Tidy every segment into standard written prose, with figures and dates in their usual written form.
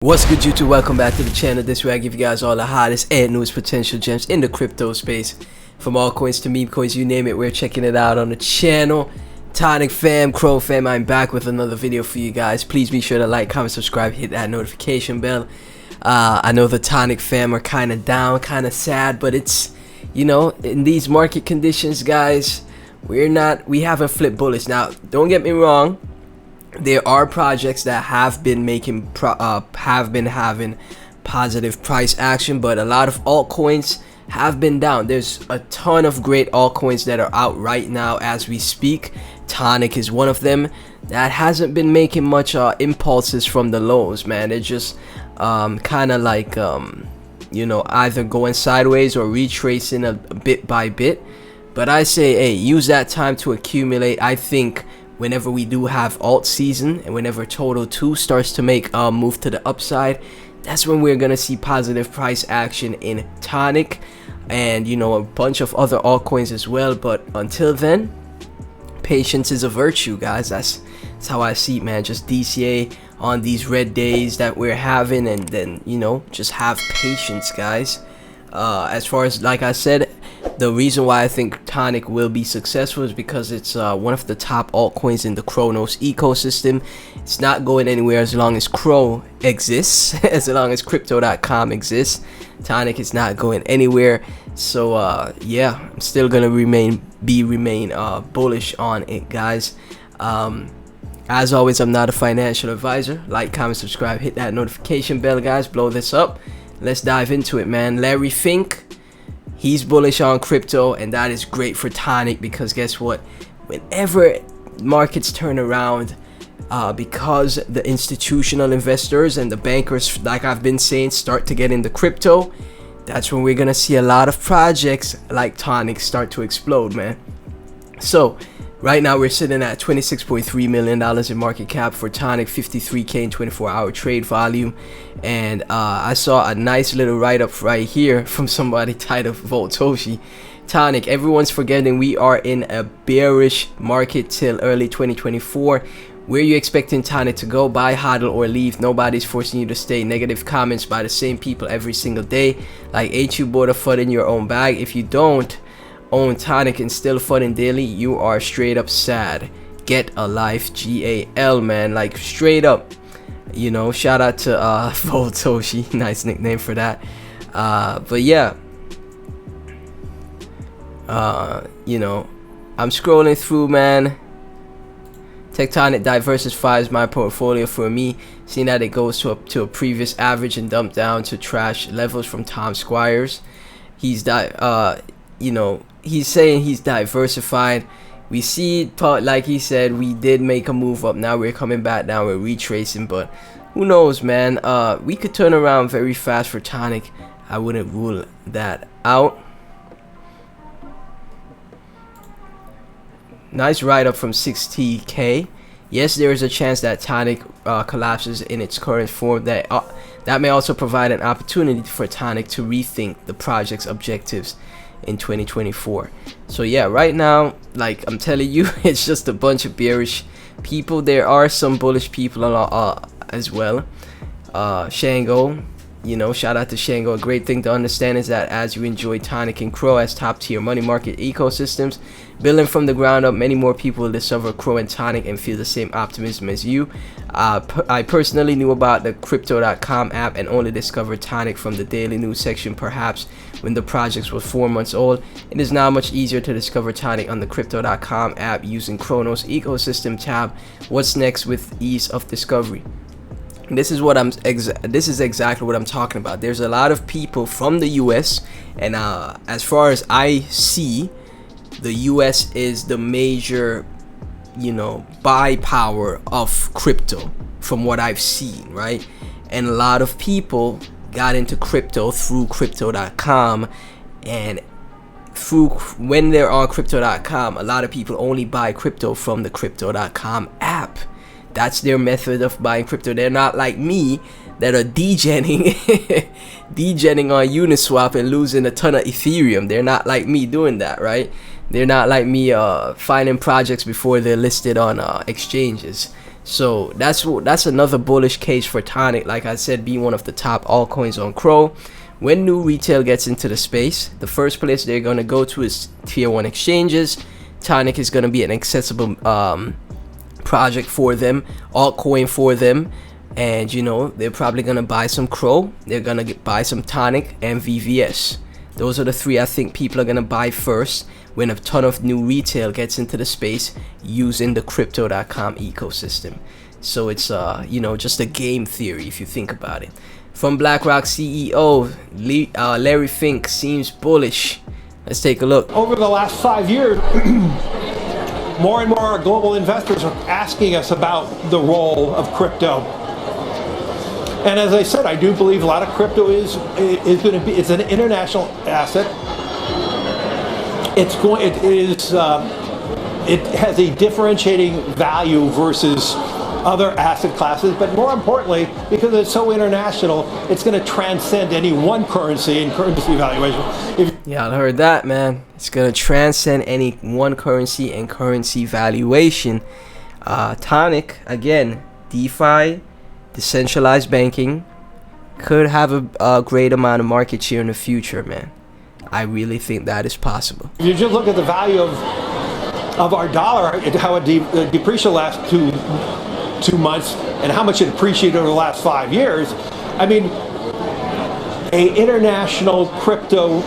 What's good, YouTube? Welcome back to the channel. This way I give you guys all the hottest and newest potential gems in the crypto space. From altcoins to meme coins, you name it, we're checking it out on the channel. Tonic fam, Crow fam, I'm back with another video for you guys. Please be sure to like, comment, subscribe, hit that notification bell. I know the Tonic fam are kind of down, kind of sad, but it's, you know, in these market conditions, guys, we haven't flipped bullish. Now, don't get me wrong. There are projects that have been having positive price action, but a lot of altcoins have been down. There's a ton of great altcoins that are out right now as we speak. Tonic is one of them that hasn't been making much impulses from the lows, man. They're just kind of like you know, either going sideways or retracing a bit by bit. But I say, hey, use that time to accumulate. I think whenever we do have alt season and whenever Total 2 starts to make a move to the upside, that's when we're gonna see positive price action in Tonic and, you know, a bunch of other altcoins as well. But until then, patience is a virtue, guys. That's how I see it, man. Just DCA on these red days that we're having, and then, you know, just have patience, guys. As far as, like I said, the reason why I think Tonic will be successful is because it's one of the top altcoins in the Chronos ecosystem. It's not going anywhere as long as Crow exists, as long as crypto.com exists. Tonic is not going anywhere. So yeah, I'm still gonna remain bullish on it, guys. As always, I'm not a financial advisor. Like, comment, subscribe, hit that notification bell, guys. Blow this up. Let's dive into it, man. Larry Fink, he's bullish on crypto, and that is great for Tonic because guess what? Whenever markets turn around, because the institutional investors and the bankers, like I've been saying, start to get into crypto, that's when we're gonna see a lot of projects like Tonic start to explode, man. So right now we're sitting at $26.3 million in market cap for Tonic, 53K in 24-hour trade volume. And I saw a nice little write-up right here from somebody titled Voltoshi. Tonic, everyone's forgetting we are in a bearish market till early 2024. Where you expecting Tonic to go? Buy, hodl, or leave? Nobody's forcing you to stay. Negative comments by the same people every single day. Like, ain't you bored of FUD in your own bag? If you don't own Tonic and still FUDing daily, you are straight up sad. Get a life, GAL, man. Like, straight up. You know, shout out to Voltoshi. Nice nickname for that. But yeah, you know, I'm scrolling through, man. Tectonic diversifies my portfolio for me, seeing that it goes to a previous average and dumped down to trash levels from Tom Squires. He's you know, he's saying he's diversified. We see, like he said, we did make a move up. Now we're coming back down, we're retracing, but who knows, man. We could turn around very fast for Tonic. I wouldn't rule that out. Nice write-up from 60K. Yes, there is a chance that Tonic collapses in its current form. That may also provide an opportunity for Tonic to rethink the project's objectives in 2024. So yeah, right now, like I'm telling you, it's just a bunch of bearish people. There are some bullish people as well. Shango, you know, shout out to Shango. A great thing to understand is that as you enjoy Tonic and Crow as top tier money market ecosystems, building from the ground up, many more people will discover Crow and Tonic and feel the same optimism as you. I personally knew about the crypto.com app and only discovered Tonic from the daily news section, perhaps when the project was 4 months old. It is now much easier to discover Tonic on the crypto.com app using Chronos ecosystem tab. What's next with ease of discovery? This is exactly what I'm talking about. There's a lot of people from the US, and as far as I see, the US is the major, you know, buy power of crypto from what I've seen, right? And a lot of people got into crypto through crypto.com, and when they're on crypto.com, a lot of people only buy crypto from the crypto.com app. That's their method of buying crypto. They're not like me that are degenning on Uniswap and losing a ton of Ethereum. They're not like me doing that, right? They're not like me finding projects before they're listed on exchanges. So that's another bullish case for Tonic. Like I said, being one of the top altcoins on Crow. When new retail gets into the space, the first place they're gonna go to is tier 1 exchanges. Tonic is gonna be an accessible project for them, altcoin for them, and you know, they're probably gonna buy some Crow, they're gonna buy some Tonic and VVS. Those are the three I think people are gonna buy first when a ton of new retail gets into the space using the crypto.com ecosystem. So it's you know, just a game theory if you think about it. From Blackrock CEO Larry Fink seems bullish. Let's take a look. Over the last 5 years, more and more global investors are asking us about the role of crypto. And as I said, I do believe a lot of crypto is going to be, it's an international asset. It has a differentiating value versus other asset classes, but more importantly, because it's so international, it's going to transcend any one currency and currency valuation. Y'all heard that, man. It's going to transcend any one currency and currency valuation. Tonic, again, DeFi, decentralized banking, could have a great amount of market share in the future, man. I really think that is possible. If you just look at the value of our dollar, how it depreciated the last 2 months and how much it appreciated over the last 5 years, I mean, an international crypto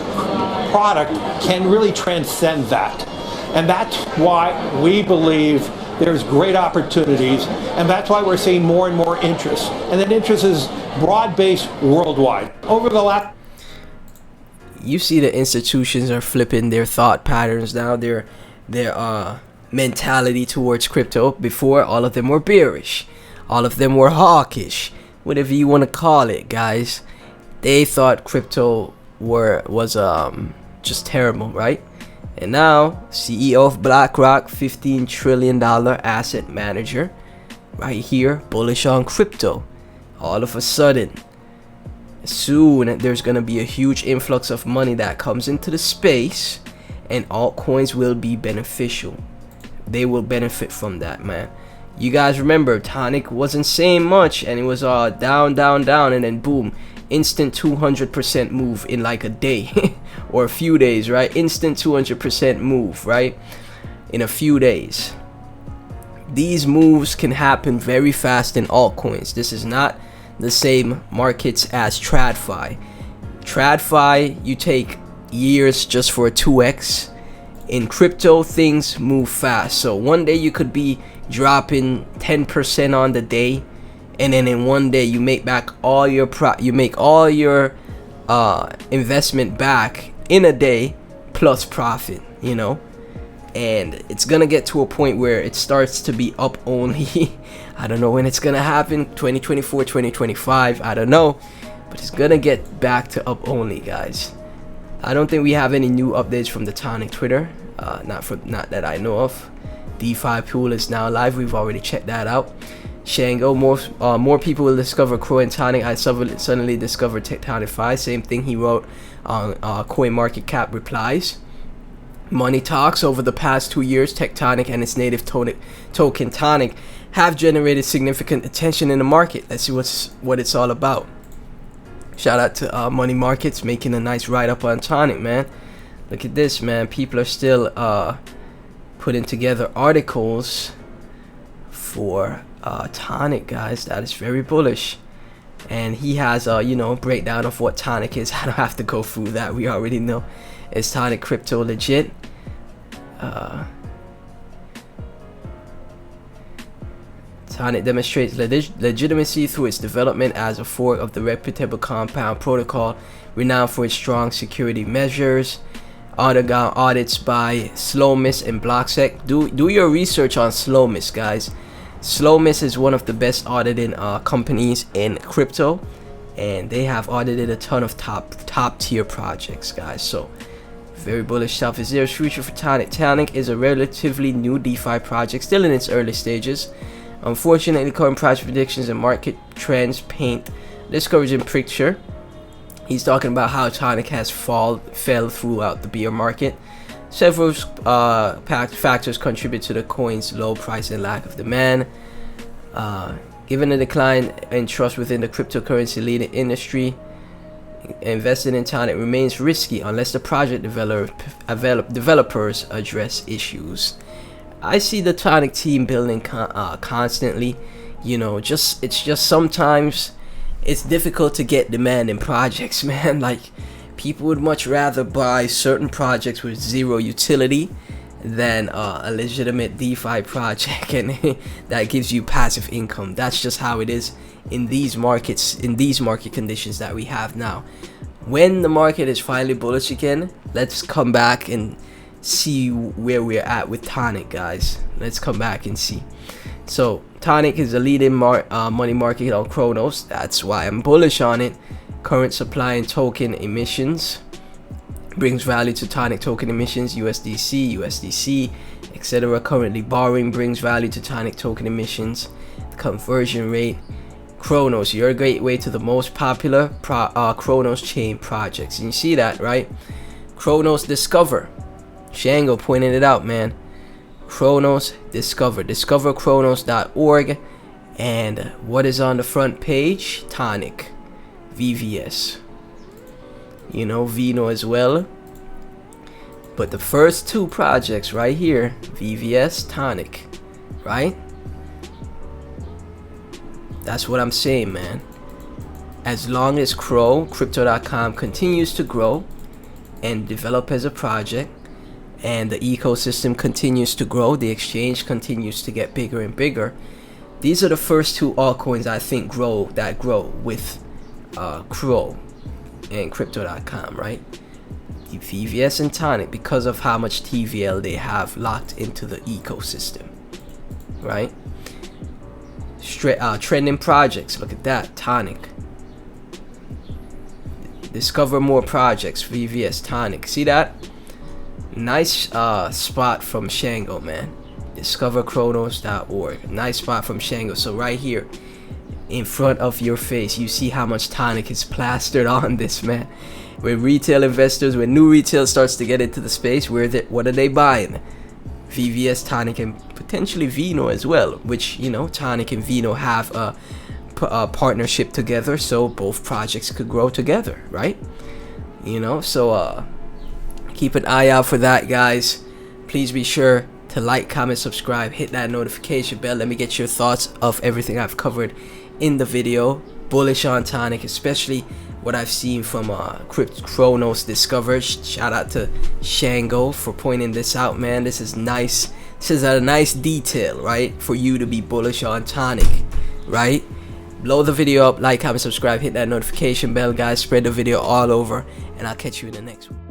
product can really transcend that. And that's why we believe there's great opportunities, and that's why we're seeing more and more interest. And that interest is broad-based worldwide. Over the last... You see the institutions are flipping their thought patterns now, their mentality towards crypto. Before, all of them were bearish, all of them were hawkish, whatever you want to call it, guys. They thought crypto was just terrible, right? And now CEO of Blackrock, $15 trillion asset manager, right here, bullish on crypto. All of a sudden, soon there's gonna be a huge influx of money that comes into the space, and altcoins will be beneficial. They will benefit from that, man. You guys remember Tonic wasn't saying much, and it was down, and then boom, instant 200% move in like a day or a few days, right? Instant 200% move, right? In a few days. These moves can happen very fast in altcoins. This is not the same markets as TradFi. TradFi, you take years just for a 2x. In crypto, things move fast. So one day you could be dropping 10% on the day, and then in one day you make back all your investment back in a day plus profit, you know. And it's gonna get to a point where it starts to be up only. I don't know when it's gonna happen, 2024, 2025, I don't know, but it's gonna get back to up only, guys. I don't think we have any new updates from the Tonic Twitter, not that I know of. DeFi pool is now live. We've already checked that out. Shango, more people will discover Crow and Tonic. I suddenly discovered Tectonic 5. Same thing he wrote on CoinMarketCap replies. Money talks. Over the past 2 years, Tectonic and its native token Tonic have generated significant attention in the market. Let's see what it's all about. Shout out to Money Markets making a nice write-up on Tonic, man. Look at this, man. People are still putting together articles for Tonic, guys. That is very bullish. And he has a breakdown of what Tonic is. I don't have to go through that. We already know. Is Tonic crypto legit? Tonic demonstrates legitimacy through its development as a fork of the reputable Compound protocol, renowned for its strong security measures. Undergone audits by Slomis and Blocksec. Do your research on Slomis, guys. Slomis is one of the best auditing companies in crypto, and they have audited a ton of top tier projects, guys. So very bullish stuff. Is there a future for Tonic? Tonic is a relatively new DeFi project, still in its early stages. Unfortunately, current price predictions and market trends paint a discouraging picture. He's talking about how Tonic has fell throughout the bear market. Several factors contribute to the coin's low price and lack of demand. Given the decline in trust within the cryptocurrency leading industry, investing in Tonic remains risky unless the project developers address issues. I see the Tonic team building constantly. You know, it's just sometimes it's difficult to get demand in projects, man. Like, people would much rather buy certain projects with zero utility than a legitimate DeFi project, and that gives you passive income. That's just how it is in these markets, in these market conditions that we have now. When the market is finally bullish again, let's come back and see where we're at with Tonic, guys. Let's come back and see. So Tonic is a leading money market on Chronos. That's why I'm bullish on it. Current supply and token emissions brings value to Tonic token emissions, USDC, etc. Currently borrowing brings value to Tonic token emissions. Conversion rate. Chronos, your gateway to the most popular Chronos chain projects. And you see that, right? Chronos Discover. Shango pointed it out, man. Chronos Discover. Discoverchronos.org. And what is on the front page? Tonic. VVS. You know, Vino as well. But the first two projects right here, VVS, Tonic, right? That's what I'm saying, man. As long as Crypto.com continues to grow and develop as a project, and the ecosystem continues to grow, the exchange continues to get bigger and bigger, these are the first two altcoins I think grow with Crow and Crypto.com, right? The VVS and Tonic, because of how much TVL they have locked into the ecosystem, right? Trending projects, look at that. Tonic. Discover more projects, VVS, Tonic. See that? Nice spot from Shango, man. Discoverchronos.org. Nice spot from Shango. So right here in front of your face, you see how much Tonic is plastered on this, man. When retail investors, when new retail starts to get into the space, what are they buying? VVS, Tonic, and potentially Vino as well, which, you know, Tonic and Vino have a partnership together, so both projects could grow together, right? You know, so keep an eye out for that, guys. Please be sure to like, comment, subscribe, hit that notification bell. Let me get your thoughts of everything I've covered in the video. Bullish on Tonic, especially what I've seen from Chronos Discover. Shout out to Shango for pointing this out, man. This is nice. This is a nice detail, right, for you to be bullish on Tonic, right? Blow the video up, like, comment, subscribe, hit that notification bell, guys. Spread the video all over, and I'll catch you in the next one.